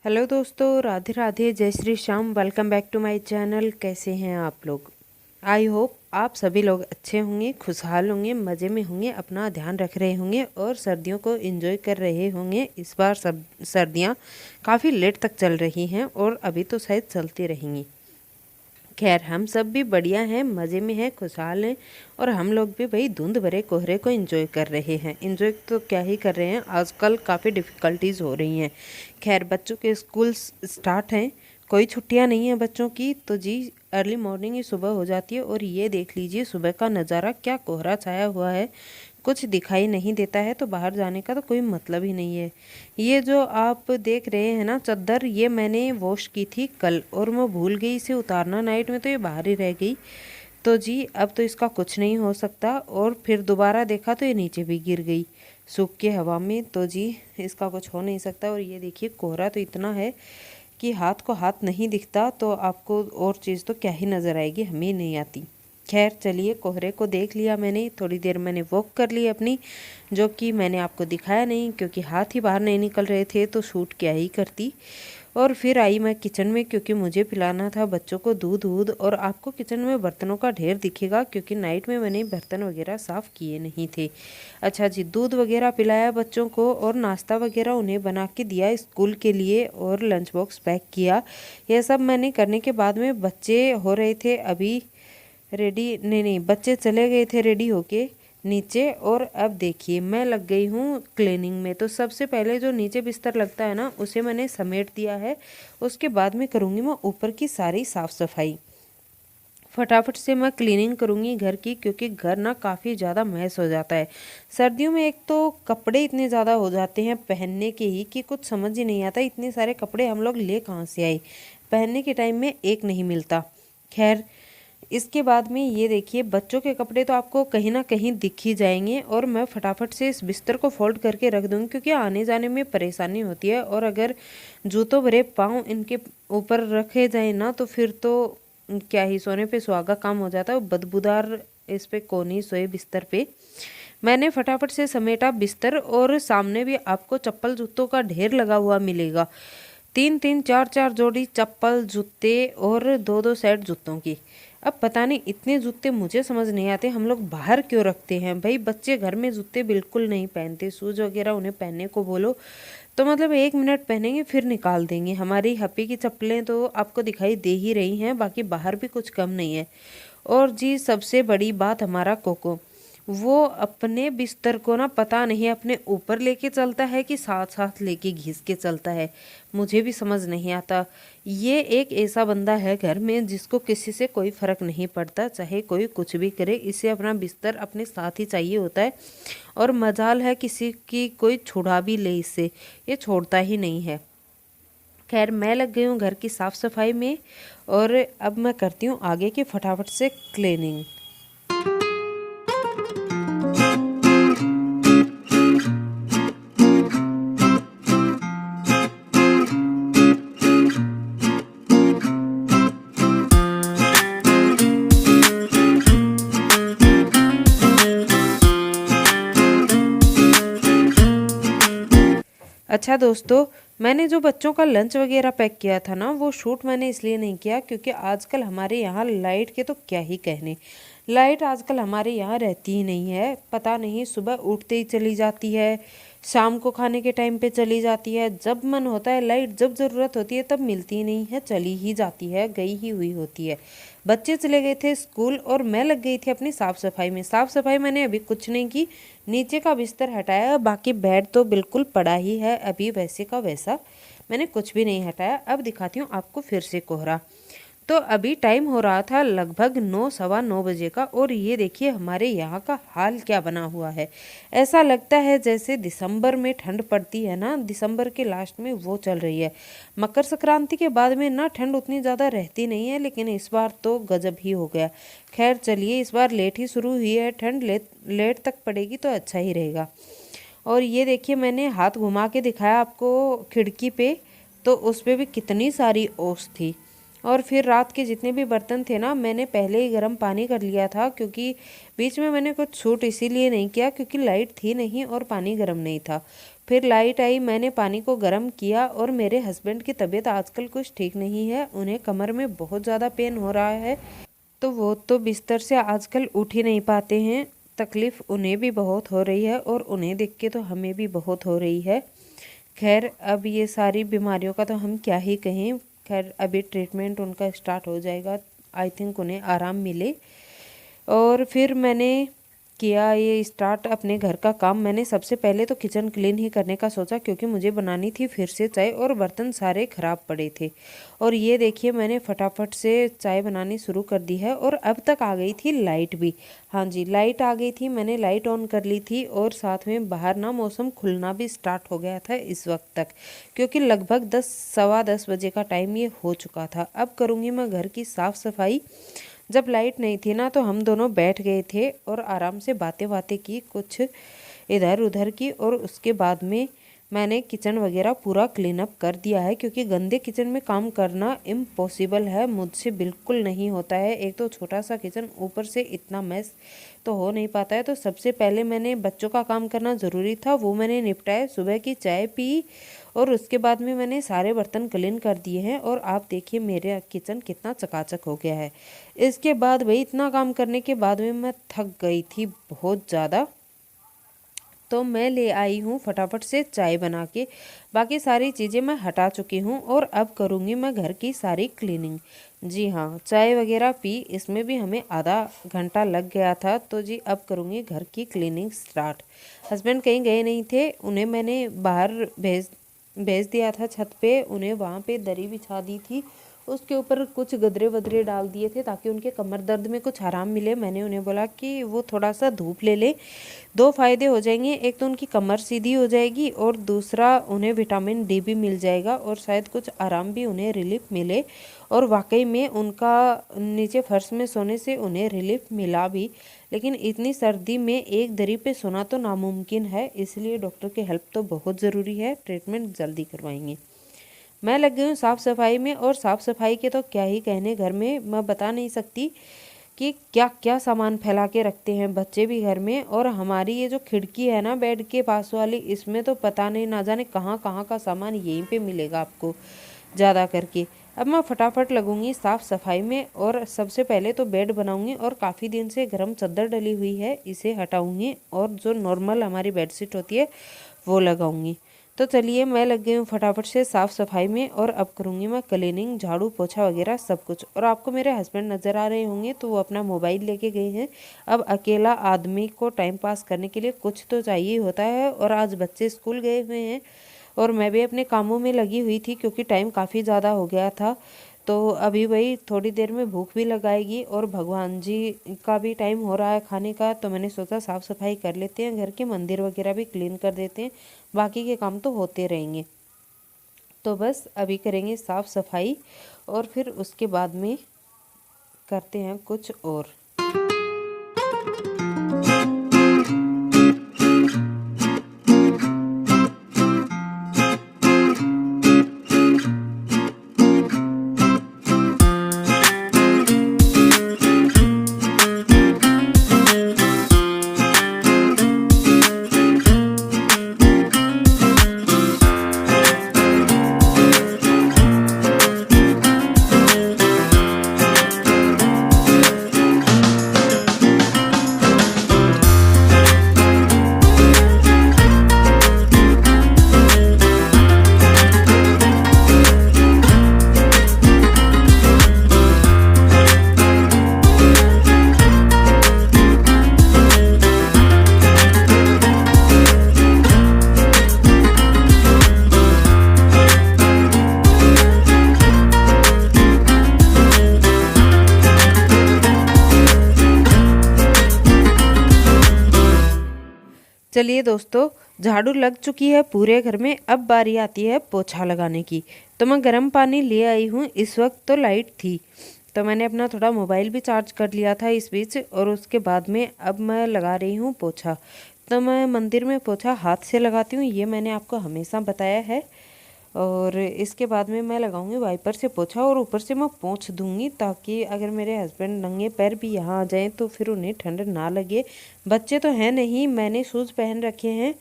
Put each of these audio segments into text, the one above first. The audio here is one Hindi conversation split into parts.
हेलो दोस्तों, राधे राधे, जय Shri Shyam. Welcome back to my channel. कैसे हैं आप लोग? आई होप आप सभी लोग अच्छे होंगे, खुशहाल होंगे, मज़े में होंगे, अपना ध्यान रख रहे होंगे और सर्दियों को एंजॉय कर रहे होंगे। इस बार सब सर्दियां काफ़ी लेट तक चल रही हैं और अभी तो शायद चलती रहेंगी। खैर, हम सब भी बढ़िया हैं, मज़े में हैं, खुशहाल हैं और हम लोग भी भाई धुंध भरे कोहरे को एंजॉय कर रहे हैं। एंजॉय तो क्या ही कर रहे हैं, आजकल काफ़ी डिफ़िकल्टीज़ हो रही हैं। खैर, बच्चों के स्कूल स्टार्ट हैं, कोई छुट्टियां नहीं हैं बच्चों की, तो जी अर्ली मॉर्निंग ही सुबह हो जाती है। और ये देख लीजिए सुबह का नज़ारा, क्या कोहरा छाया हुआ है, कुछ दिखाई नहीं देता है। तो बाहर जाने का तो कोई मतलब ही नहीं है। ये जो आप देख रहे हैं ना चादर, ये मैंने वॉश की थी कल और मैं भूल गई इसे उतारना नाइट में, तो ये बाहर ही रह गई। तो जी अब तो इसका कुछ नहीं हो सकता। और फिर दोबारा देखा तो ये नीचे भी गिर गई सूख के हवा में। तो जी इसका कुछ हो नहीं सकता। और ये देखिए कोहरा तो इतना है कि हाथ को हाथ नहीं दिखता, तो आपको और चीज़ तो क्या ही नज़र आएगी, हमें नहीं आती। खैर चलिए, कोहरे को देख लिया मैंने, थोड़ी देर मैंने वॉक कर ली अपनी, जो कि मैंने आपको दिखाया नहीं क्योंकि हाथ ही बाहर नहीं निकल रहे थे, तो शूट क्या ही करती। और फिर आई मैं किचन में क्योंकि मुझे पिलाना था बच्चों को दूध वूध। और आपको किचन में बर्तनों का ढेर दिखेगा क्योंकि नाइट में मैंने बर्तन वगैरह साफ़ किए नहीं थे। अच्छा जी, दूध वगैरह पिलाया बच्चों को और नाश्ता वगैरह उन्हें बना के दिया स्कूल के लिए और लंच बॉक्स पैक किया। यह सब मैंने करने के बाद में बच्चे हो रहे थे अभी रेडी, नहीं बच्चे चले गए थे रेडी होके नीचे। और अब देखिए मैं लग गई हूँ क्लीनिंग में। तो सबसे पहले जो नीचे बिस्तर लगता है ना, उसे मैंने समेट दिया है। उसके बाद में करूँगी मैं ऊपर की सारी साफ़ सफाई। फटाफट से मैं क्लीनिंग करूँगी घर की, क्योंकि घर ना काफ़ी ज़्यादा मैस हो जाता है सर्दियों में। एक तो कपड़े इतने ज़्यादा हो जाते हैं पहनने के ही कि कुछ समझ ही नहीं आता, इतने सारे कपड़े हम लोग ले कहाँ से आए, पहनने के टाइम में एक नहीं मिलता। खैर, इसके बाद में ये देखिए बच्चों के कपड़े तो आपको कहीं ना कहीं दिख ही जाएंगे। और मैं फटाफट से इस बिस्तर को फोल्ड करके रख दूँगी क्योंकि आने जाने में परेशानी होती है। और अगर जूतों भरे पाँव इनके ऊपर रखे जाए ना, तो फिर तो क्या ही, सोने पे सुहागा काम हो जाता है। बदबूदार इस पे कौन ही सोए बिस्तर पे। मैंने फटाफट से समेटा बिस्तर और सामने भी आपको चप्पल जूतों का ढेर लगा हुआ मिलेगा। 3-3 4-4 जोड़ी चप्पल जूते और 2-2 सेट जूतों की। अब पता नहीं इतने जूते मुझे समझ नहीं आते हम लोग बाहर क्यों रखते हैं भाई। बच्चे घर में जूते बिल्कुल नहीं पहनते, शूज वगैरह उन्हें पहनने को बोलो तो मतलब 1 मिनट पहनेंगे फिर निकाल देंगे। हमारी हप्पी की चप्पलें तो आपको दिखाई दे ही रही हैं, बाकी बाहर भी कुछ कम नहीं है। और जी सबसे बड़ी बात, हमारा कोको, वो अपने बिस्तर को ना पता नहीं अपने ऊपर लेके चलता है कि साथ साथ लेके घिस के चलता है, मुझे भी समझ नहीं आता। ये एक ऐसा बंदा है घर में जिसको किसी से कोई फर्क नहीं पड़ता, चाहे कोई कुछ भी करे, इसे अपना बिस्तर अपने साथ ही चाहिए होता है। और मजाल है किसी की कोई छुड़ा भी ले इससे, ये छोड़ता ही नहीं है। खैर, मैं लग गई हूँ घर की साफ़ सफाई में और अब मैं करती हूँ आगे की फटाफट से क्लीनिंग। अच्छा दोस्तों, मैंने जो बच्चों का लंच वगैरह पैक किया था ना, वो शूट मैंने इसलिए नहीं किया क्योंकि आजकल हमारे यहाँ लाइट के तो क्या ही कहने। लाइट आजकल हमारे यहाँ रहती ही नहीं है, पता नहीं सुबह उठते ही चली जाती है, शाम को खाने के टाइम पे चली जाती है, जब मन होता है लाइट, जब ज़रूरत होती है तब मिलती ही नहीं है, चली ही जाती है, गई ही हुई होती है। बच्चे चले गए थे स्कूल और मैं लग गई थी अपनी साफ़ सफाई में। साफ़ सफाई मैंने अभी कुछ नहीं की, नीचे का बिस्तर हटाया, बाकी बेड तो बिल्कुल पड़ा ही है अभी वैसे का वैसा, मैंने कुछ भी नहीं हटाया। अब दिखाती हूँ आपको फिर से कोहरा। तो अभी टाइम हो रहा था लगभग 9 सवा 9 बजे का और ये देखिए हमारे यहाँ का हाल क्या बना हुआ है। ऐसा लगता है जैसे दिसंबर में ठंड पड़ती है ना, दिसंबर के लास्ट में वो चल रही है। मकर संक्रांति के बाद में ना ठंड उतनी ज़्यादा रहती नहीं है, लेकिन इस बार तो गजब ही हो गया। खैर चलिए, इस बार लेट ही शुरू हुई है ठंड, लेट तक पड़ेगी तो अच्छा ही रहेगा। और ये देखिए मैंने हाथ घुमा के दिखाया आपको खिड़की पे, तो उस पे भी कितनी सारी ओस थी। और फिर रात के जितने भी बर्तन थे ना, मैंने पहले ही गर्म पानी कर लिया था क्योंकि बीच में मैंने कुछ छूट इसीलिए नहीं किया क्योंकि लाइट थी नहीं और पानी गर्म नहीं था। फिर लाइट आई, मैंने पानी को गर्म किया और मेरे हस्बैंड की तबीयत आजकल कुछ ठीक नहीं है, उन्हें कमर में बहुत ज़्यादा पेन हो रहा है, तो वो तो बिस्तर से आजकल उठ ही नहीं पाते हैं। तकलीफ़ उन्हें भी बहुत हो रही है और उन्हें देख के तो हमें भी बहुत हो रही है। खैर अब ये सारी बीमारियों का तो हम क्या ही कहें। खैर अभी ट्रीटमेंट उनका स्टार्ट हो जाएगा, आई थिंक उन्हें आराम मिले। और फिर मैंने किया ये स्टार्ट अपने घर का काम। मैंने सबसे पहले तो किचन क्लीन ही करने का सोचा, क्योंकि मुझे बनानी थी फिर से चाय और बर्तन सारे ख़राब पड़े थे। और ये देखिए मैंने फटाफट से चाय बनानी शुरू कर दी है। और अब तक आ गई थी लाइट भी। हाँ जी, लाइट आ गई थी, मैंने लाइट ऑन कर ली थी। और साथ में बाहर ना मौसम खुलना भी स्टार्ट हो गया था इस वक्त तक, क्योंकि लगभग 10 सवा 10 बजे का टाइम ये हो चुका था। अब करूँगी मैं घर की साफ़ सफाई। जब लाइट नहीं थी ना, तो हम दोनों बैठ गए थे और आराम से बातें बातें की, कुछ इधर उधर की। और उसके बाद में मैंने किचन वगैरह पूरा क्लीन अप कर दिया है, क्योंकि गंदे किचन में काम करना इम्पॉसिबल है, मुझसे बिल्कुल नहीं होता है। एक तो छोटा सा किचन, ऊपर से इतना मैस तो हो नहीं पाता है। तो सबसे पहले मैंने बच्चों का काम करना ज़रूरी था, वो मैंने निपटाया। सुबह की चाय पी और उसके बाद में मैंने सारे बर्तन क्लीन कर दिए हैं। और आप देखिए मेरे किचन कितना चकाचक हो गया है। इसके बाद भाई इतना काम करने के बाद में मैं थक गई थी बहुत ज़्यादा, तो मैं ले आई हूँ फटाफट से चाय बना के। बाकी सारी चीज़ें मैं हटा चुकी हूँ और अब करूँगी मैं घर की सारी क्लीनिंग। जी हाँ, चाय वगैरह पी, इसमें भी हमें आधा घंटा लग गया था। तो जी अब करूँगी घर की क्लीनिंग स्टार्ट। हस्बैंड कहीं गए नहीं थे, उन्हें मैंने बाहर भेज दिया था छत पे। उन्हें वहाँ पे दरी बिछा दी थी, उसके ऊपर कुछ गदरे वदरे डाल दिए थे ताकि उनके कमर दर्द में कुछ आराम मिले। मैंने उन्हें बोला कि वो थोड़ा सा धूप ले ले, दो फायदे हो जाएंगे, एक तो उनकी कमर सीधी हो जाएगी और दूसरा उन्हें विटामिन डी भी मिल जाएगा और शायद कुछ आराम भी उन्हें रिलीफ मिले। और वाकई में उनका नीचे फर्श में सोने से उन्हें रिलीफ मिला भी। लेकिन इतनी सर्दी में एक दरी पे सोना तो नामुमकिन है, इसलिए डॉक्टर की हेल्प तो बहुत ज़रूरी है। ट्रीटमेंट जल्दी करवाएंगे। मैं लग गई हूँ साफ़ सफाई में। और साफ़ सफाई के तो क्या ही कहने, घर में मैं बता नहीं सकती कि क्या क्या सामान फैला के रखते हैं बच्चे भी घर में। और हमारी ये जो खिड़की है ना बेड के पास वाली, इसमें तो पता नहीं ना जाने कहाँ कहाँ का सामान यहीं पे मिलेगा आपको ज़्यादा करके। अब मैं फटाफट लगूंगी साफ़ सफाई में। और सबसे पहले तो बेड बनाऊंगी और काफ़ी दिन से गर्म चादर डली हुई है, इसे हटाऊंगी और जो नॉर्मल हमारी बेडशीट होती है वो लगाऊंगी। तो चलिए मैं लग गई हूँ फटाफट से साफ़ सफाई में। और अब करूँगी मैं क्लीनिंग, झाड़ू पोछा वगैरह सब कुछ। और आपको मेरे हस्बैंड नज़र आ रहे होंगे, तो वो अपना मोबाइल लेके गए हैं। अब अकेला आदमी को टाइम पास करने के लिए कुछ तो चाहिए होता है। और आज बच्चे स्कूल गए हुए हैं और मैं भी अपने कामों में लगी हुई थी, क्योंकि टाइम काफ़ी ज़्यादा हो गया था। तो अभी वही थोड़ी देर में भूख भी लगाएगी और भगवान जी का भी टाइम हो रहा है खाने का। तो मैंने सोचा साफ़ सफाई कर लेते हैं, घर के मंदिर वगैरह भी क्लीन कर देते हैं, बाकी के काम तो होते रहेंगे। तो बस अभी करेंगे साफ़ सफाई और फिर उसके बाद में करते हैं कुछ और। चलिए दोस्तों, झाड़ू लग चुकी है पूरे घर में, अब बारी आती है पोछा लगाने की। तो मैं गर्म पानी ले आई हूँ। इस वक्त तो लाइट थी, तो मैंने अपना थोड़ा मोबाइल भी चार्ज कर लिया था इस बीच। और उसके बाद में अब मैं लगा रही हूँ पोछा। तो मैं मंदिर में पोछा हाथ से लगाती हूँ, ये मैंने आपको हमेशा बताया है। और इसके बाद में मैं लगाऊंगी वाइपर से पोछा और ऊपर से मैं पोंछ दूंगी, ताकि अगर मेरे हस्बैंड नंगे पैर भी यहाँ आ जाएं तो फिर उन्हें ठंड ना लगे। बच्चे तो हैं नहीं, मैंने शूज़ पहन रखे हैं।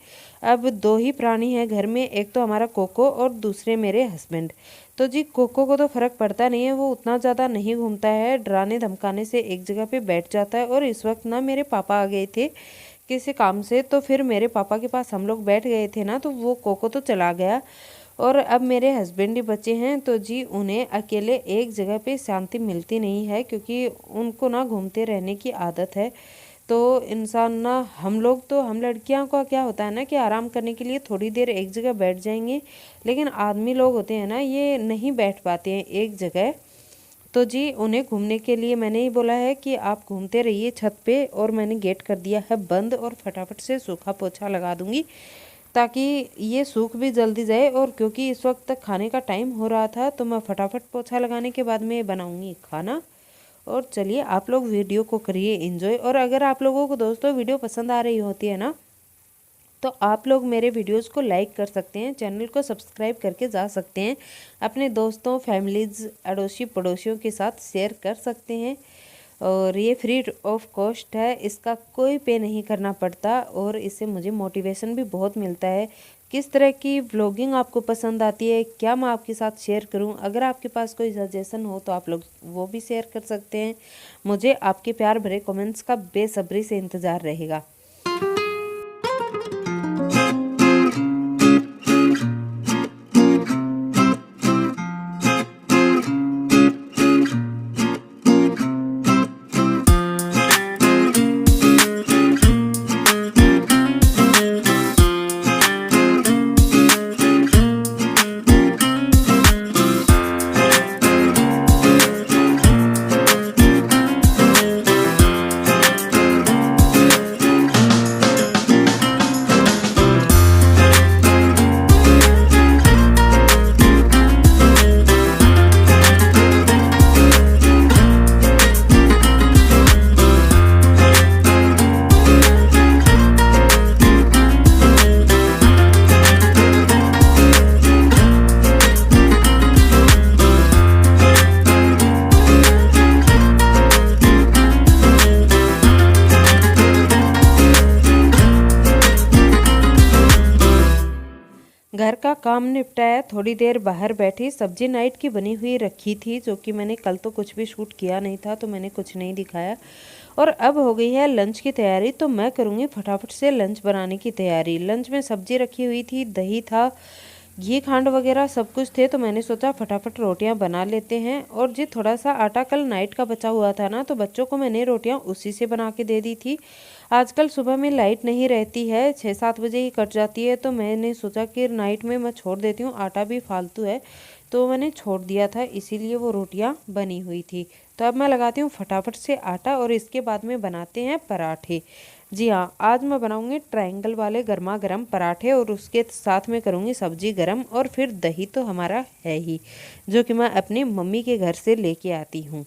अब 2 ही प्राणी हैं घर में, एक तो हमारा कोको और दूसरे मेरे हस्बैंड। तो जी कोको को तो फ़र्क पड़ता नहीं है, वो उतना ज़्यादा नहीं घूमता है, डराने धमकाने से एक जगह पे बैठ जाता है। और इस वक्त ना मेरे पापा आ गए थे किसी काम से, तो फिर मेरे पापा के पास हम लोग बैठ गए थे ना, तो वो कोको तो चला गया। और अब मेरे हस्बैंड ही बचे हैं, तो जी उन्हें अकेले एक जगह पे शांति मिलती नहीं है, क्योंकि उनको ना घूमते रहने की आदत है। तो इंसान ना, हम लड़कियों का क्या होता है ना कि आराम करने के लिए थोड़ी देर एक जगह बैठ जाएंगे, लेकिन आदमी लोग होते हैं ना, ये नहीं बैठ पाते हैं एक जगह। तो जी उन्हें घूमने के लिए मैंने ही बोला है कि आप घूमते रहिए छत पे, और मैंने गेट कर दिया है बंद, और फटाफट से सूखा पोछा लगा दूंगी ताकि ये सूख भी जल्दी जाए। और क्योंकि इस वक्त तक खाने का टाइम हो रहा था, तो मैं फटाफट पोछा लगाने के बाद में बनाऊंगी खाना। और चलिए आप लोग वीडियो को करिए एंजॉय। और अगर आप लोगों को दोस्तों वीडियो पसंद आ रही होती है ना, तो आप लोग मेरे वीडियोस को लाइक कर सकते हैं, चैनल को सब्सक्राइब करके जा सकते हैं, अपने दोस्तों फैमिलीज़ अड़ोसी पड़ोसियों के साथ शेयर कर सकते हैं। और ये फ्री ऑफ कॉस्ट है, इसका कोई पे नहीं करना पड़ता, और इससे मुझे मोटिवेशन भी बहुत मिलता है। किस तरह की व्लॉगिंग आपको पसंद आती है, क्या मैं आपके साथ शेयर करूं? अगर आपके पास कोई सजेशन हो तो आप लोग वो भी शेयर कर सकते हैं। मुझे आपके प्यार भरे कमेंट्स का बेसब्री से इंतज़ार रहेगा। घर का काम निपटाया, थोड़ी देर बाहर बैठी, सब्जी नाइट की बनी हुई रखी थी, जो कि मैंने कल तो कुछ भी शूट किया नहीं था, तो मैंने कुछ नहीं दिखाया। और अब हो गई है लंच की तैयारी, तो मैं करूँगी फटाफट से लंच बनाने की तैयारी। लंच में सब्जी रखी हुई थी, दही था, घी खांड वगैरह सब कुछ थे, तो मैंने सोचा फटाफट रोटियां बना लेते हैं। और जी थोड़ा सा आटा कल नाइट का बचा हुआ था ना, तो बच्चों को मैंने रोटियां उसी से बना के दे दी थी। आजकल सुबह में लाइट नहीं रहती है, 6-7 बजे ही कट जाती है, तो मैंने सोचा कि नाइट में मैं छोड़ देती हूँ, आटा भी फालतू है, तो मैंने छोड़ दिया था, इसीलिए वो रोटियां बनी हुई थी। तो अब मैं लगाती हूँ फटाफट से आटा, और इसके बाद में बनाते हैं पराठे। जी हाँ, आज मैं बनाऊंगी ट्रायंगल वाले गर्मा गर्म पराठे, और उसके साथ में करूंगी सब्जी गरम, और फिर दही तो हमारा है ही, जो कि मैं अपनी मम्मी के घर से लेके आती हूँ।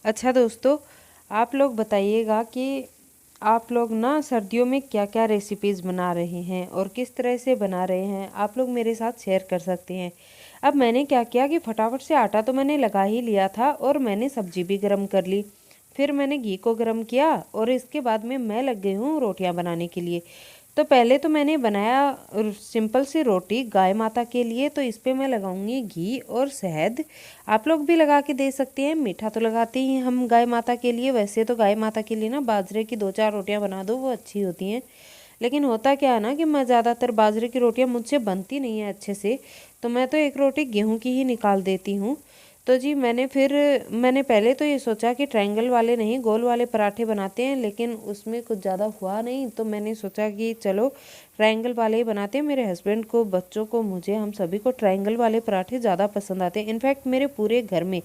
अच्छा दोस्तों, आप लोग बताइएगा कि आप लोग ना सर्दियों में क्या क्या रेसिपीज़ बना रहे हैं और किस तरह से बना रहे हैं, आप लोग मेरे साथ शेयर कर सकते हैं। अब मैंने क्या किया कि फटाफट से आटा तो मैंने लगा ही लिया था, और मैंने सब्जी भी गर्म कर ली, फिर मैंने घी को गर्म किया, और इसके बाद में मैं लग गई हूँ रोटियाँ बनाने के लिए। तो पहले तो मैंने बनाया सिंपल सी रोटी गाय माता के लिए। तो इस पे मैं लगाऊंगी घी और शहद। आप लोग भी लगा के दे सकते हैं, मीठा तो लगाते ही हैं हम गाय माता के लिए। वैसे तो गाय माता के लिए ना बाजरे की 2-4 रोटियां बना दो, वो अच्छी होती हैं। लेकिन होता क्या है ना कि मैं ज़्यादातर बाजरे की रोटियां मुझसे बनती नहीं है अच्छे से, तो मैं तो एक रोटी गेहूं की ही निकाल देती हूँ। तो जी मैंने पहले तो ये सोचा कि ट्रायंगल वाले नहीं गोल वाले पराठे बनाते हैं, लेकिन उसमें कुछ ज़्यादा हुआ नहीं। तो मैंने सोचा कि चलो ट्रायंगल वाले ही बनाते हैं। मेरे हस्बैंड को, बच्चों को, मुझे, हम सभी को ट्रायंगल वाले पराठे ज़्यादा पसंद आते हैं। इनफैक्ट मेरे पूरे घर में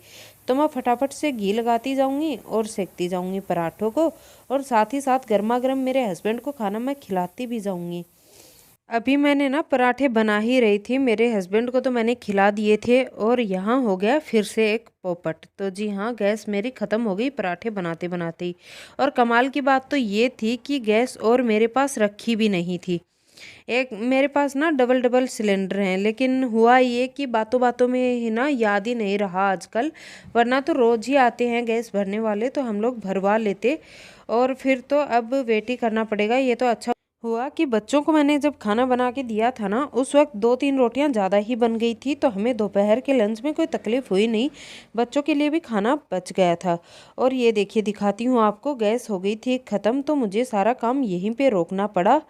तो मैं फटाफट से घी लगाती जाऊँगी और सेकती जाऊँगी पराठों को, और साथ ही साथ गर्मा गर्म मेरे हस्बैंड को खाना मैं खिलाती भी जाऊँगी। अभी मैंने ना पराठे बना ही रही थी, मेरे हस्बैंड को तो मैंने खिला दिए थे, और यहाँ हो गया फिर से एक पोपट। तो जी हाँ, गैस मेरी ख़त्म हो गई पराठे बनाते बनाते ही। और कमाल की बात तो ये थी कि गैस और मेरे पास रखी भी नहीं थी। एक मेरे पास ना डबल डबल सिलेंडर हैं, लेकिन हुआ ये कि बातों बातों में ही ना याद ही नहीं रहा आजकल। वरना तो रोज़ ही आते हैं गैस भरने वाले, तो हम लोग भरवा लेते। और फिर तो अब वेट ही करना पड़ेगा। ये तो अच्छा हुआ कि बच्चों को मैंने जब खाना बना के दिया था ना, उस वक्त 2-3 रोटियां ज़्यादा ही बन गई थी, तो हमें दोपहर के लंच में कोई तकलीफ़ हुई नहीं। बच्चों के लिए भी खाना बच गया था। और ये देखिए, दिखाती हूँ आपको, गैस हो गई थी ख़त्म, तो मुझे सारा काम यहीं पे रोकना पड़ा।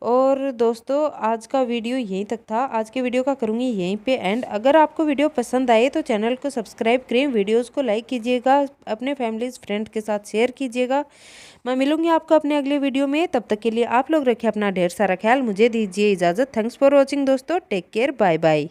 और दोस्तों, आज का वीडियो यहीं तक था। आज के वीडियो का करूँगी यहीं पे एंड। अगर आपको वीडियो पसंद आए तो चैनल को सब्सक्राइब करें, वीडियोस को लाइक कीजिएगा, अपने फैमिलीज फ्रेंड के साथ शेयर कीजिएगा। मैं मिलूंगी आपको अपने अगले वीडियो में। तब तक के लिए आप लोग रखें अपना ढेर सारा ख्याल। मुझे दीजिए इजाज़त। थैंक्स फॉर वॉचिंग दोस्तों। Take care, bye bye.